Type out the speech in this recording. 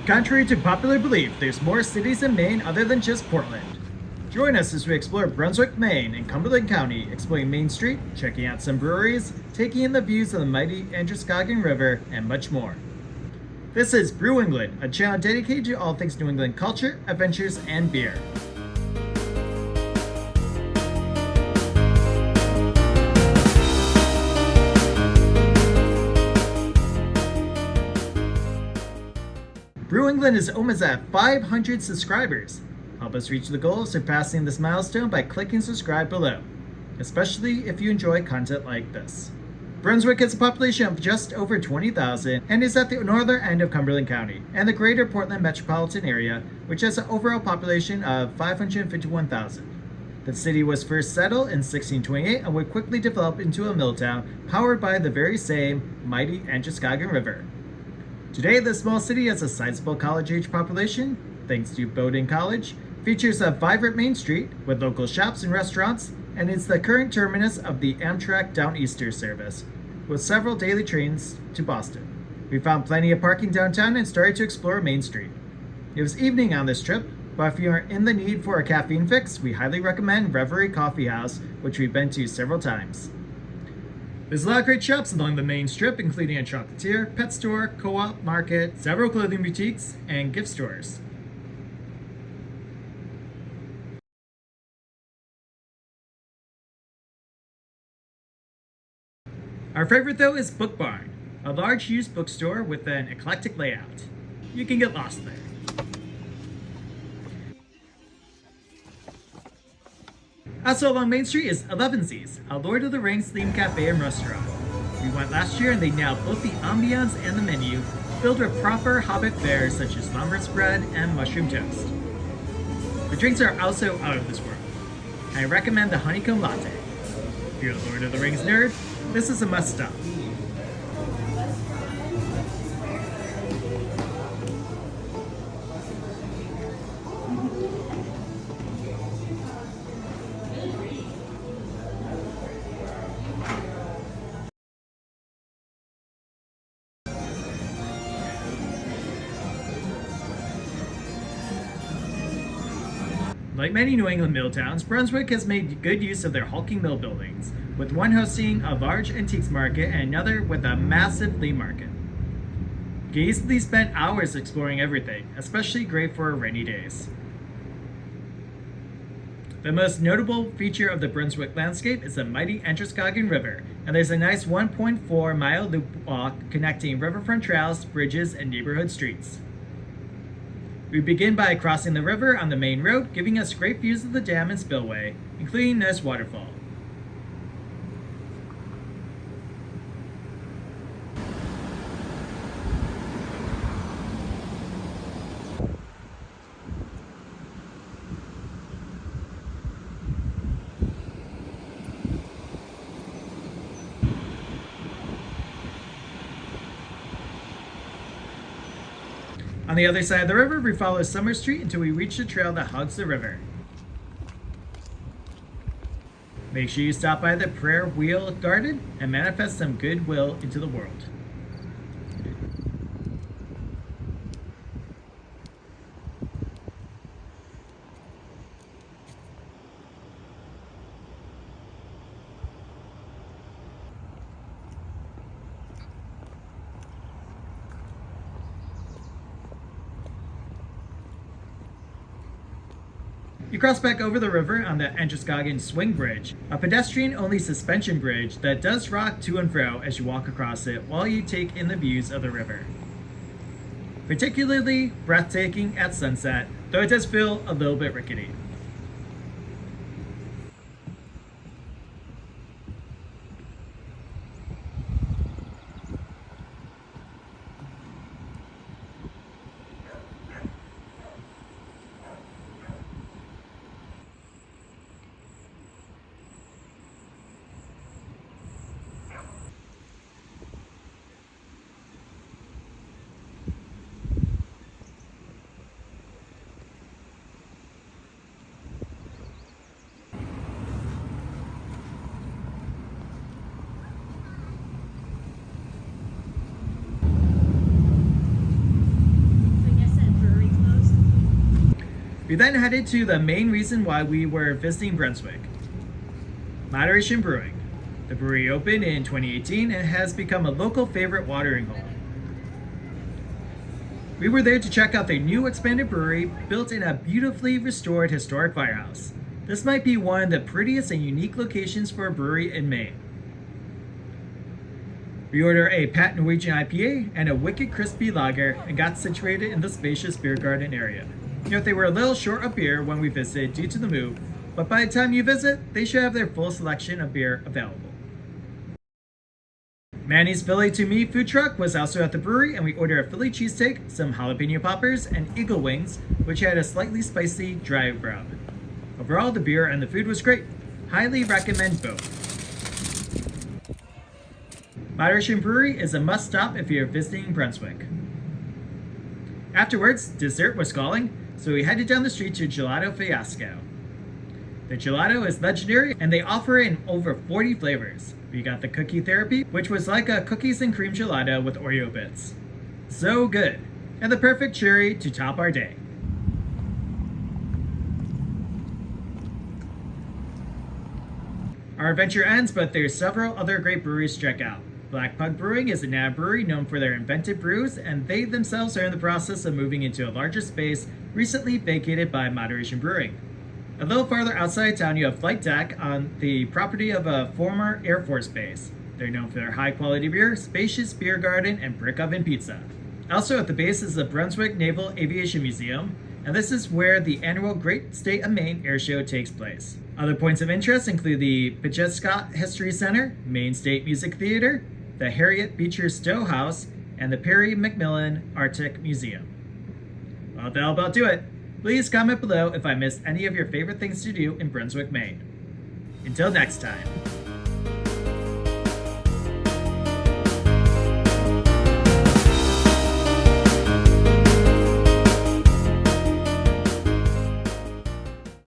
Contrary to popular belief, there's more cities in Maine other than just Portland. Join us as we explore Brunswick, Maine and Cumberland County, exploring Maine Street, checking out some breweries, taking in the views of the mighty Androscoggin River, and much more. This is Brew England, a channel dedicated to all things New England culture, adventures, and beer. Brew England is almost at 500 subscribers. Help us reach the goal of surpassing this milestone by clicking subscribe below, especially if you enjoy content like this. Brunswick has a population of just over 20,000 and is at the northern end of Cumberland County and the greater Portland metropolitan area, which has an overall population of 551,000. The city was first settled in 1628 and would quickly develop into a mill town powered by the very same mighty Androscoggin River. Today, the small city has a sizable college-age population, thanks to Bowdoin College, features a vibrant Main Street with local shops and restaurants, and is the current terminus of the Amtrak Downeaster service, with several daily trains to Boston. We found plenty of parking downtown and started to explore Main Street. It was evening on this trip, but if you are in the need for a caffeine fix, we highly recommend Brewery Coffee House, which we've been to several times. There's a lot of great shops along the main strip, including a chocolatier, pet store, co-op market, several clothing boutiques, and gift stores. Our favorite though is Book Barn, a large used bookstore with an eclectic layout. You can get lost there. Also along Main Street is Elevensies, a Lord of the Rings themed cafe and restaurant. We went last year and they nailed both the ambiance and the menu, filled with proper Hobbit fare such as lumber spread and mushroom toast. The drinks are also out of this world. I recommend the honeycomb latte. If you're a Lord of the Rings nerd, this is a must-stop. Like many New England mill towns, Brunswick has made good use of their hulking mill buildings, with one hosting a large antiques market and another with a massive flea market. You can easily spend hours exploring everything, especially great for rainy days. The most notable feature of the Brunswick landscape is the mighty Androscoggin River, and there's a nice 1.4-mile loop walk connecting riverfront trails, bridges, and neighborhood streets. We begin by crossing the river on the main road, giving us great views of the dam and spillway, including this waterfall. On the other side of the river, we follow Summer Street until we reach the trail that hugs the river. Make sure you stop by the Prayer Wheel Garden and manifest some goodwill into the world. You cross back over the river on the Androscoggin Swing Bridge, a pedestrian-only suspension bridge that does rock to and fro as you walk across it while you take in the views of the river. Particularly breathtaking at sunset, though it does feel a little bit rickety. We then headed to the main reason why we were visiting Brunswick, Moderation Brewing. The brewery opened in 2018 and has become a local favorite watering hole. We were there to check out their new expanded brewery built in a beautifully restored historic firehouse. This might be one of the prettiest and unique locations for a brewery in Maine. We ordered a Pat Norwegian IPA and a Wicked Crispy Lager and got situated in the spacious beer garden area. Note they were a little short of beer when we visited due to the move, but by the time you visit, they should have their full selection of beer available. Manny's Philly to Me food truck was also at the brewery, and we ordered a Philly cheesesteak, some jalapeno poppers, and eagle wings, which had a slightly spicy dry rub. Overall, the beer and the food was great. Highly recommend both. Moderation Brewery is a must-stop if you're visiting Brunswick. Afterwards, dessert was calling, so we headed down the street to Gelato Fiasco. The gelato is legendary, and they offer it in over 40 flavors. We got the Cookie Therapy, which was like a cookies and cream gelato with Oreo bits. So good, and the perfect cherry to top our day. Our adventure ends, but there's several other great breweries to check out. Black Pug Brewing is a NAB brewery known for their inventive brews, and they themselves are in the process of moving into a larger space recently vacated by Moderation Brewing. A little farther outside town, you have Flight Deck on the property of a former Air Force base. They're known for their high-quality beer, spacious beer garden, and brick oven pizza. Also at the base is the Brunswick Naval Aviation Museum, and this is where the annual Great State of Maine Air Show takes place. Other points of interest include the Scott History Center, Maine State Music Theater, the Harriet Beecher Stowe House, and the Perry McMillan Arctic Museum. Well, that'll about do it. Please comment below if I missed any of your favorite things to do in Brunswick, Maine. Until next time.